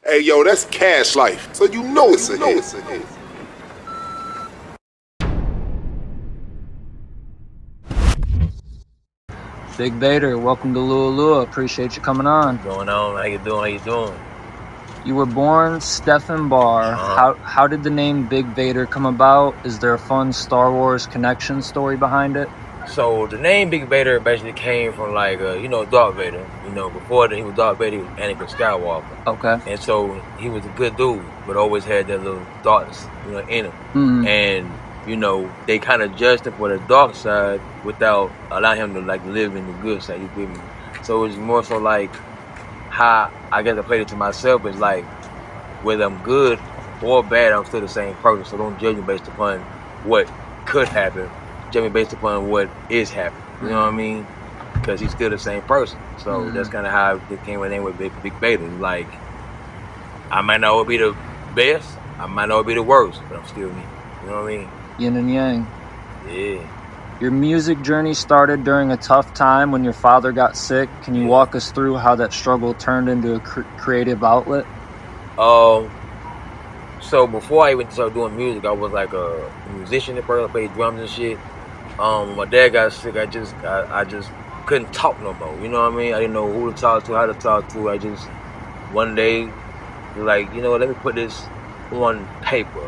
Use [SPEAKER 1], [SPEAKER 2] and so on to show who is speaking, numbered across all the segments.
[SPEAKER 1] Hey, yo, that's Cash Life. So you know it's a hit.
[SPEAKER 2] BigVader, welcome to Lua Lua. Appreciate you coming on.
[SPEAKER 3] What's going on? How you doing?
[SPEAKER 2] You were born Stephen Barr. How did the name BigVader come about? Is there a fun Star Wars connection story behind it?
[SPEAKER 3] So the name BigVader basically came from Darth Vader. Before he was Darth Vader, he was Anakin Skywalker.
[SPEAKER 2] Okay.
[SPEAKER 3] And so he was a good dude, but always had that little darkness, in him.
[SPEAKER 2] Mm-hmm.
[SPEAKER 3] And they kind of judged him for the dark side without allowing him to live in the good side. You feel me? So it was more so like how I guess I played it to myself is like whether I'm good or bad, I'm still the same person. So don't judge me based upon what could happen. Judge me based upon what is happening. You know what I mean? Because he's still the same person. So that's kind of how it came with the name with BigVader. Like, I might not be the best, I might not be the worst, but I'm still me. You know what I mean?
[SPEAKER 2] Yin and yang.
[SPEAKER 3] Yeah.
[SPEAKER 2] Your music journey started during a tough time when your father got sick. Can you walk us through how that struggle turned into a creative outlet?
[SPEAKER 3] So before I even started doing music, I was like a musician at first. I played drums and shit. When my dad got sick, I just couldn't talk no more. You know what I mean? I didn't know who to talk to, how to talk to. I just one day like, let me put this on paper,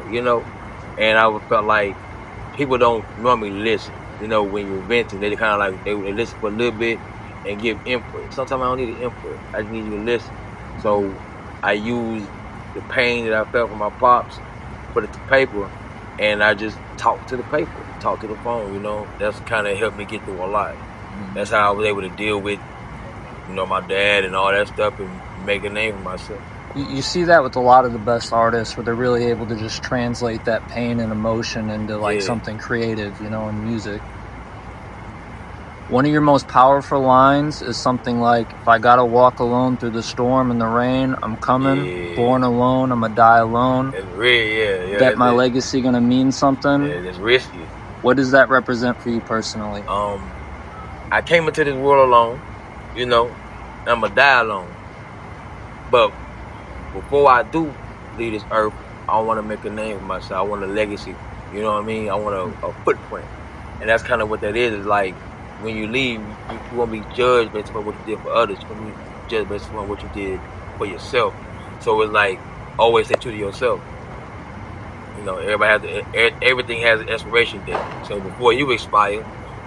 [SPEAKER 3] and I felt like people don't normally listen. When you're venting, they kind of like they listen for a little bit and give input. Sometimes I don't need the input. I just need you to listen. So I used the pain that I felt from my pops, put it to paper, and I just talked to the paper, talked to the phone. That's kind of helped me get through a lot. That's how I was able to deal with, my dad and all that stuff and make a name for myself.
[SPEAKER 2] You see that with a lot of the best artists where they're really able to just translate that pain and emotion into something creative, in music. One of your most powerful lines is something like, if I gotta walk alone through the storm and the rain, I'm coming.
[SPEAKER 3] Yeah.
[SPEAKER 2] Born alone, I'ma die alone.
[SPEAKER 3] It's real, yeah.
[SPEAKER 2] Bet my legacy gonna mean something.
[SPEAKER 3] Yeah, it's risky.
[SPEAKER 2] What does that represent for you personally?
[SPEAKER 3] I came into this world alone, I'ma die alone. But before I do leave this earth, I want to make a name for myself. I want a legacy. You know what I mean? I want a footprint. And that's kind of what that is. It's like when you leave, you won't be judged based on what you did for others. You won't be judged based on what you did for yourself. So it's like always stay true to yourself. Everything has an expiration date. So before you expire,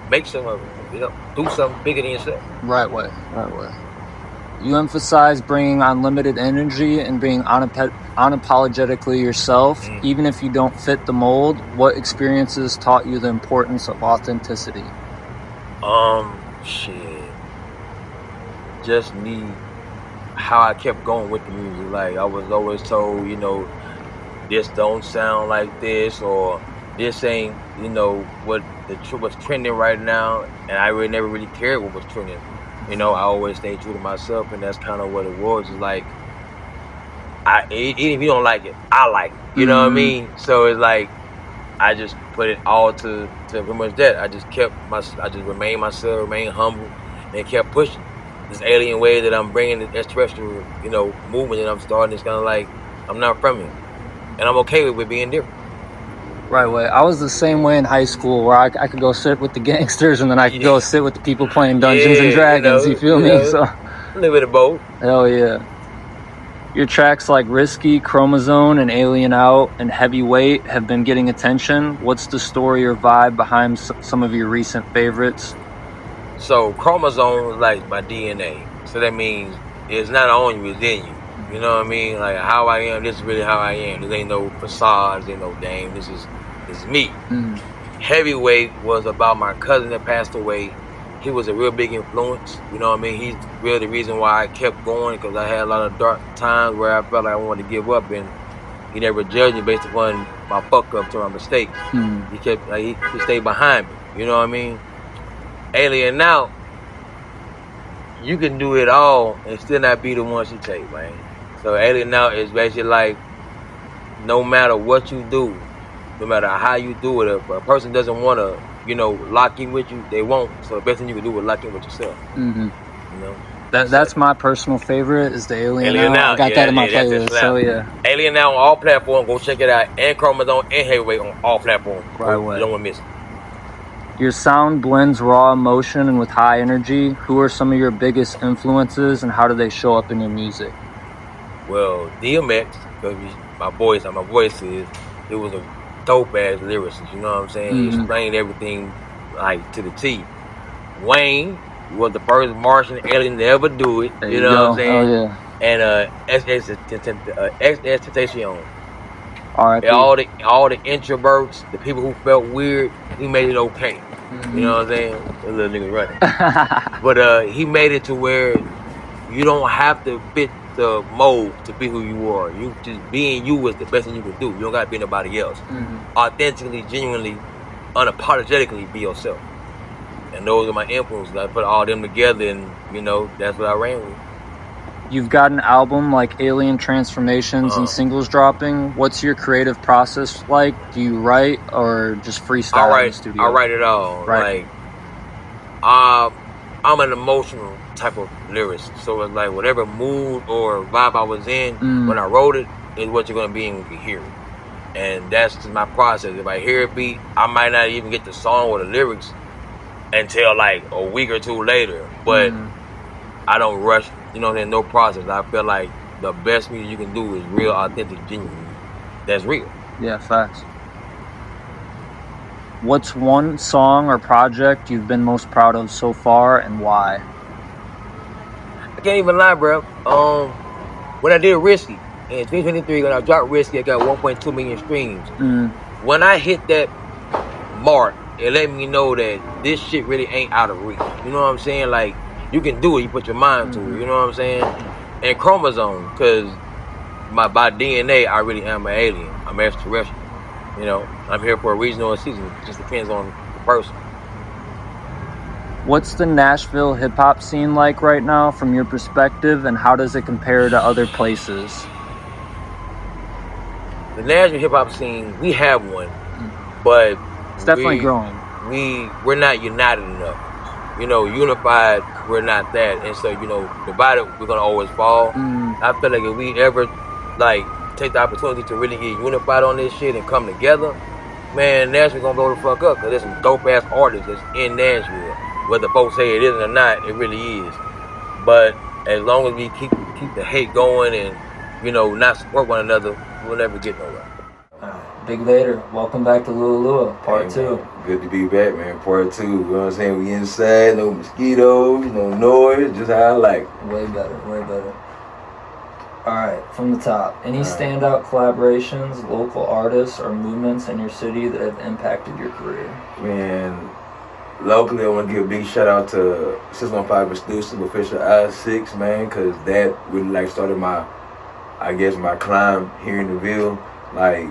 [SPEAKER 3] make some of it. Do something bigger than yourself.
[SPEAKER 2] Right way. You emphasize bringing unlimited energy and being unapologetically yourself, even if you don't fit the mold. What experiences taught you the importance of authenticity?
[SPEAKER 3] Just me, how I kept going with the music. Like, I was always told, this don't sound like this, or this ain't, what's trending right now. And I never really cared what was trending. I always stay true to myself, and that's kind of what it was. It's like, even if you don't like it, I like it. You know what I mean? So it's like, I just put it all to pretty much that. I just remained myself, remained humble, and kept pushing. This alien way that I'm bringing, this terrestrial, movement that I'm starting, is kind of like, I'm not from here. And I'm okay with being different.
[SPEAKER 2] Right way. I was the same way in high school, where I could go sit with the gangsters, and then I could go sit with the people playing Dungeons and Dragons. You feel me? So
[SPEAKER 3] a little bit of both.
[SPEAKER 2] Hell yeah. Your tracks like Risky, Chromosome, and Alien Out, and Heavyweight have been getting attention. What's the story or vibe behind some of your recent favorites?
[SPEAKER 3] So Chromosome is like my DNA. So that means it's not on you, it's in you. You know what I mean? Like, how I am, this is really how I am. There ain't no facade, there ain't no game. This is me. Heavyweight was about my cousin that passed away. He was a real big influence. You know what I mean? He's really the reason why I kept going, because I had a lot of dark times where I felt like I wanted to give up, and he never judged me based upon my fuck-ups or my mistakes. He kept, he stayed behind me. You know what I mean? Alien Out, you can do it all and still not be the one she take, man. So Alien Out is basically like, no matter what you do, no matter how you do it, if a person doesn't want to, lock in with you, they won't. So the best thing you can do is lock in with yourself.
[SPEAKER 2] That's my personal favorite is the Alien Now. I got that in my playlist. So yeah.
[SPEAKER 3] Alien Now on all platforms. Go check it out. And Chromosome and Heavyweight on all platforms.
[SPEAKER 2] Right
[SPEAKER 3] away. You don't want to miss it.
[SPEAKER 2] Your sound blends raw emotion and with high energy. Who are some of your biggest influences and how do they show up in your music?
[SPEAKER 3] Well, DMX, because my voice is, it was a dope ass lyricist, you know what I'm saying? He explained everything like to the T. Wayne was the first Martian alien to ever do it, you know what I'm saying?
[SPEAKER 2] Oh, yeah.
[SPEAKER 3] And Tentacion.
[SPEAKER 2] R.I.P.
[SPEAKER 3] All the introverts, the people who felt weird, he made it okay. You know what I'm saying? A little nigga running. But he made it to where you don't have to fit the mold to be who you are. You just being you is the best thing you can do. You don't gotta be nobody else. Authentically, genuinely, unapologetically be yourself. And those are my influences. I put all them together and, you know, that's what I ran with.
[SPEAKER 2] You've got an album like Alien Transformations and singles dropping. What's your creative process like? Do you write or just freestyle in the studio?
[SPEAKER 3] I write it all.
[SPEAKER 2] Right.
[SPEAKER 3] Like, I'm an emotional type of lyricist. So it's like whatever mood or vibe I was in when I wrote it is what you're going to be in when you hear it. And that's just my process. If I hear a beat, I might not even get the song or the lyrics until like a week or two later. But I don't rush, you know, there's no process. I feel like the best music you can do is real, authentic, genuine. That's real.
[SPEAKER 2] Yeah, facts. What's one song or project you've been most proud of so far and why?
[SPEAKER 3] I can't even lie, bro. When I did Risky in 2023, when I dropped Risky, I got 1.2 million streams. When I hit that mark, it let me know that this shit really ain't out of reach. You know what I'm saying? Like, you can do it, you put your mind to it, you know what I'm saying? And Chromosome, because by DNA, I really am an alien. I'm extraterrestrial. You know, I'm here for a reason or a season. It just depends on the person.
[SPEAKER 2] What's the Nashville hip-hop scene like right now from your perspective, and how does it compare to other places?
[SPEAKER 3] The Nashville hip-hop scene, we have one, but
[SPEAKER 2] it's definitely growing.
[SPEAKER 3] We're not united enough. You know, unified, we're not that. And so, you know, divided, we're going to always fall. I feel like if we ever, like, take the opportunity to really get unified on this shit and come together, man, Nashville going to blow the fuck up. Because there's some dope-ass artists that's in Nashville. Whether folks say it isn't or not, it really is. But as long as we keep the hate going and, you know, not support one another, we'll never get nowhere.
[SPEAKER 2] BigVader, welcome back to Lua Lua, part 2.
[SPEAKER 4] Good to be back, man. Part 2. You know what I'm saying? We inside, no mosquitoes, no noise, just how I like it.
[SPEAKER 2] Way better, way better. Alright, from the top. Any standout collaborations, local artists, or movements in your city that have impacted your career?
[SPEAKER 4] Man, locally I want to give a big shout out to 615 Exclusive, official I-6, man, because that really like started my climb here in the Ville. Like,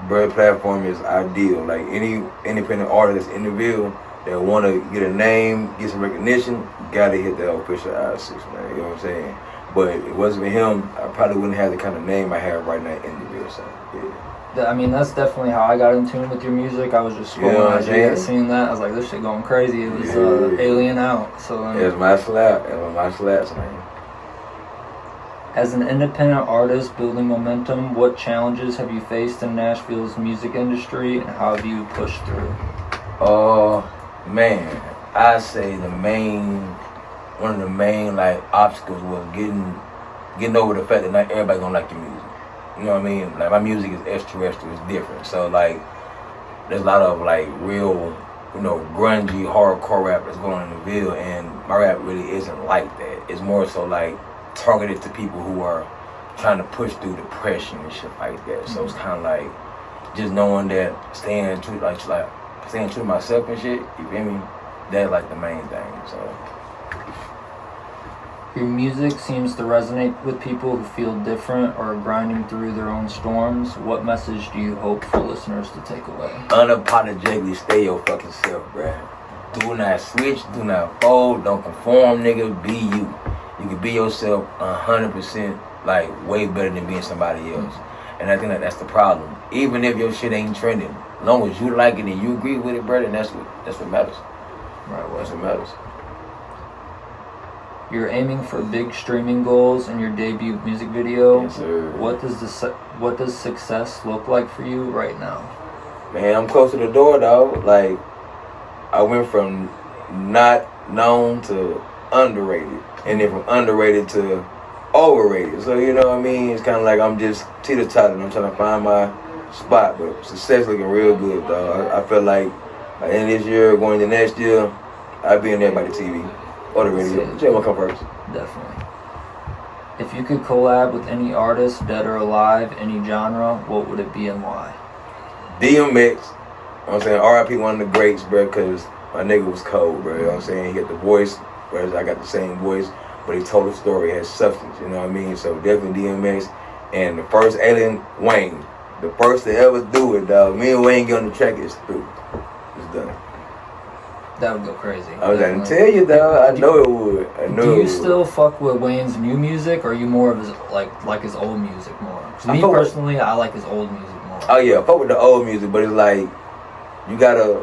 [SPEAKER 4] Bird platform is ideal. Like, any independent artist in the Ville that want to get a name, get some recognition, you gotta hit that official I-6, man. You know what I'm saying? But if it wasn't for him, I probably wouldn't have the kind of name I have right now in the Ville. So, yeah.
[SPEAKER 2] I mean, that's definitely how I got in tune with your music. I was just scrolling IG, seeing that. I was like, this shit going crazy. It was Alien Out. So
[SPEAKER 4] it's my slap. It was my slaps, man.
[SPEAKER 2] As an independent artist building momentum, what challenges have you faced in Nashville's music industry, and how have you pushed through?
[SPEAKER 4] Man, I say one of the main like obstacles was getting over the fact that not everybody gonna like your music. You know what I mean? Like, my music is extraterrestrial, it's different. So like, there's a lot of like real, you know, grungy, hardcore rap that's going on in the Ville, and my rap really isn't like that. It's more so like targeted to people who are trying to push through depression and shit like that. So it's kind of like just knowing that staying true to myself and shit. You feel me? That's like the main thing. So
[SPEAKER 2] your music seems to resonate with people who feel different or are grinding through their own storms. What message do you hope for listeners to take away?
[SPEAKER 4] Unapologetically stay your fucking self, bruh. Do not switch. Do not fold. Don't conform, nigga. Be you. You can be yourself 100%, like, way better than being somebody else. And I think that's the problem. Even if your shit ain't trending, as long as you like it and you agree with it, brother, that's what matters.
[SPEAKER 2] Right,
[SPEAKER 4] that's what matters.
[SPEAKER 2] You're aiming for big streaming goals in your debut music video.
[SPEAKER 4] Yes, sir.
[SPEAKER 2] What does success look like for you right now?
[SPEAKER 4] Man, I'm close to the door, dog. Like, I went from not known to underrated, and then from underrated to overrated. So, you know what I mean? It's kind of like I'm just teeter-tottering. I'm trying to find my spot, but success looking real good, dog. I feel like by the end of this year, going to next year, I'll be in everybody's TV or the radio. Whichever one come first.
[SPEAKER 2] Definitely. If you could collab with any artist, dead or alive, any genre, what would it be and why?
[SPEAKER 4] DMX, you know what I'm saying? R.I.P. one of the greats, bro, because my nigga was cold, bro. You know what I'm saying? He got the voice, whereas I got the same voice, but he told the story, had substance, you know what I mean? So definitely DMX. And the first alien, Wayne. The first to ever do it, dog. Me and Wayne get on the track, it's through. It's done.
[SPEAKER 2] That would go crazy.
[SPEAKER 4] I was going to tell you, dog. I know it would. I know.
[SPEAKER 2] Do you still fuck with Wayne's new music, or are you more of his like his old music more? 'Cause me personally, I like his old music more.
[SPEAKER 4] Oh yeah, I fuck with the old music, but it's like you gotta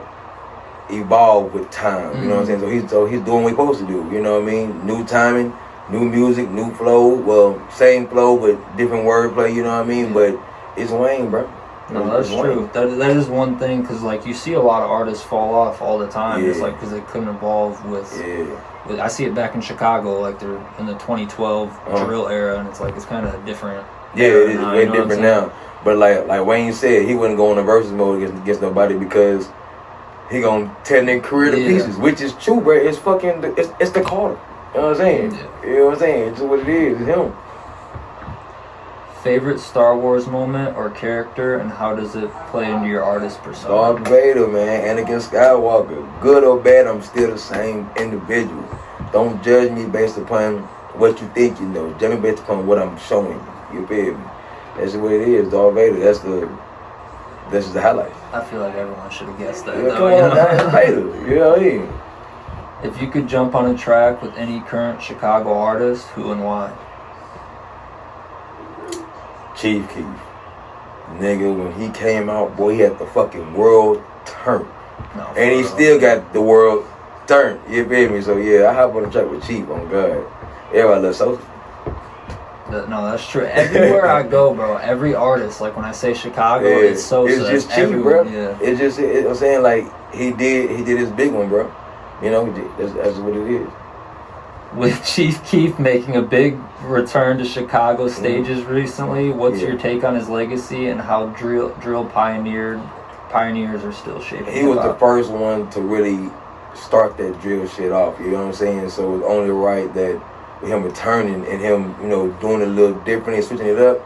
[SPEAKER 4] evolve with time. You know what I'm saying? So he's doing what he's supposed to do. You know what I mean? New timing, new music, new flow. Well, same flow but different wordplay. You know what I mean? But it's Wayne, bro.
[SPEAKER 2] No, that's true. That is one thing, because like you see a lot of artists fall off all the time.
[SPEAKER 4] Yeah.
[SPEAKER 2] It's like because they couldn't evolve with. I see it back in Chicago, like they're in the 2012 drill era, and it's like it's kind of different.
[SPEAKER 4] Yeah, it is way different now. But like Wayne said, he wouldn't go in a versus mode against nobody because he gonna tear their career to pieces, which is true, bro. It's fucking it's the Carter. You know what I'm saying?
[SPEAKER 2] Yeah.
[SPEAKER 4] You know what I'm saying? It's just what it is. It's him.
[SPEAKER 2] Favorite Star Wars moment or character, and how does it play into your artist persona?
[SPEAKER 4] Darth Vader, man. Anakin Skywalker. Good or bad, I'm still the same individual. Don't judge me based upon what you think you know. Judge me based upon what I'm showing you. You feel me? That's the way it is. Darth Vader. That's just the highlight.
[SPEAKER 2] I feel like everyone should have guessed that.
[SPEAKER 4] Yeah, come on, that's Vader. You know what I mean?
[SPEAKER 2] If you could jump on a track with any current Chicago artist, who and why?
[SPEAKER 4] Chief Keef. Nigga, when he came out, boy, he had the fucking world turned.
[SPEAKER 2] No,
[SPEAKER 4] and he still got the world turned. You feel me? So yeah, I hop on the track with Chief on God. Everybody loves Sosa.
[SPEAKER 2] No, that's true. Everywhere I go, bro, every artist, like when I say Chicago, it's Sosa.
[SPEAKER 4] It's just Chief, bro.
[SPEAKER 2] Yeah.
[SPEAKER 4] It's just, I'm saying, like, he did his big one, bro. You know, that's what it is.
[SPEAKER 2] With Chief Keef making a big return to Chicago stages recently, what's your take on his legacy and how drill pioneers are still shaping?
[SPEAKER 4] He was the first one to really start that drill shit off. You know what I'm saying? So it was only right that with him returning and him, you know, doing it a little different and switching it up,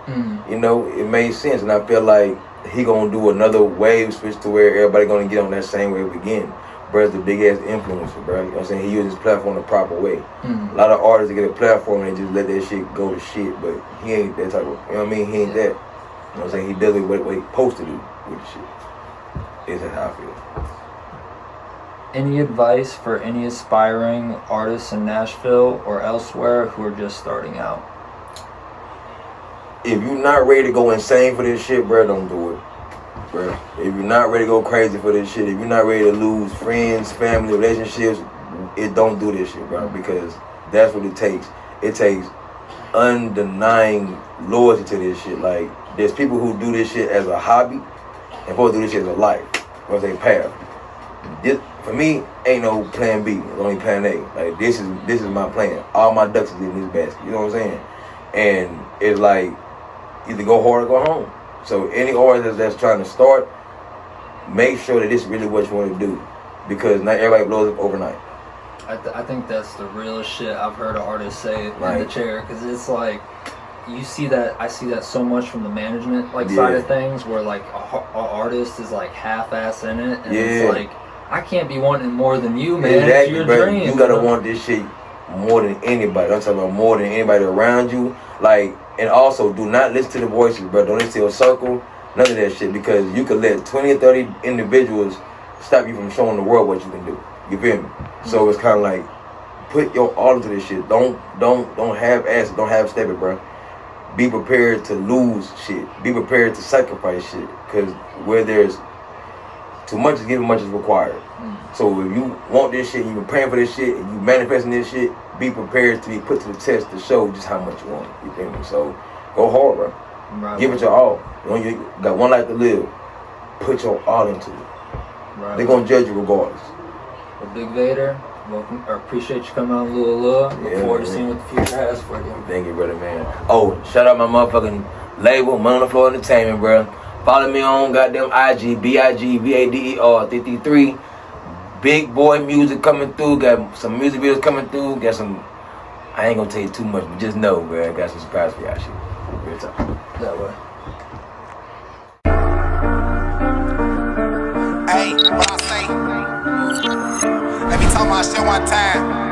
[SPEAKER 4] you know, it made sense. And I feel like he gonna do another wave switch to where everybody gonna get on that same wave again. Bro's the big ass influencer, bro. You know what I'm saying? He uses his platform the proper way. A lot of artists get a platform and they just let that shit go to shit, but he ain't that type of, you know what I mean? He ain't that. You know what I'm saying? He does it what he's supposed to do with the shit. Is how I feel.
[SPEAKER 2] Any advice for any aspiring artists in Nashville or elsewhere who are just starting out?
[SPEAKER 4] If you're not ready to go insane for this shit, bro, don't do it. Bro, if you're not ready to go crazy for this shit, if you're not ready to lose friends, family, relationships, don't do this shit, bro, because that's what it takes. It takes undenying loyalty to this shit. Like, there's people who do this shit as a hobby and supposed to do this shit as a life, or as a path. This, for me, ain't no plan B. It's only plan A. Like, this is my plan. All my ducks is in this basket. You know what I'm saying? And it's like, either go hard or go home. So any artist that's trying to start, make sure that this is really what you want to do, because not everybody blows up overnight.
[SPEAKER 2] I think that's the realest shit I've heard an artist say in the chair, because it's like, you see that, I see that so much from the management side of things, where like a artist is like half-ass in it, and it's like, I can't be wanting more than you, man.
[SPEAKER 4] Exactly,
[SPEAKER 2] it's your
[SPEAKER 4] bro.
[SPEAKER 2] dream.
[SPEAKER 4] You gotta want this shit more than anybody. I'm talking about more than anybody around you. Like, and also do not listen to the voices, bro. Don't listen to your circle, none of that shit, because you could let 20 or 30 individuals stop you from showing the world what you can do. You feel me? So it's kind of like, put your all into this shit. Don't have ass, don't have step it, bro. Be prepared to lose shit. Be prepared to sacrifice shit, because where there's too much is given, much is required. So if you want this shit, you've been praying for this shit, and you manifesting this shit, be prepared to be put to the test to show just how much you want it. You feel me? So go hard, bro.
[SPEAKER 2] Right.
[SPEAKER 4] Give it your all. You got one life to live. Put your all into it.
[SPEAKER 2] Right.
[SPEAKER 4] They're gonna judge you regardless.
[SPEAKER 2] Well, BigVader, welcome. I appreciate you coming on Lua Lua. Look forward to seeing what the future has for you.
[SPEAKER 4] Thank you, brother, man. Oh, shout out my motherfucking label, Man on the Floor Entertainment, bro. Follow me on goddamn IG, BigVader 53. Big boy music coming through. Got some music videos coming through. Got some. I ain't gonna tell you too much, but just know, bro. I got some surprise for y'all shit. Real talk.
[SPEAKER 2] That way.
[SPEAKER 5] Hey, what I say? Let me talk my shit one time.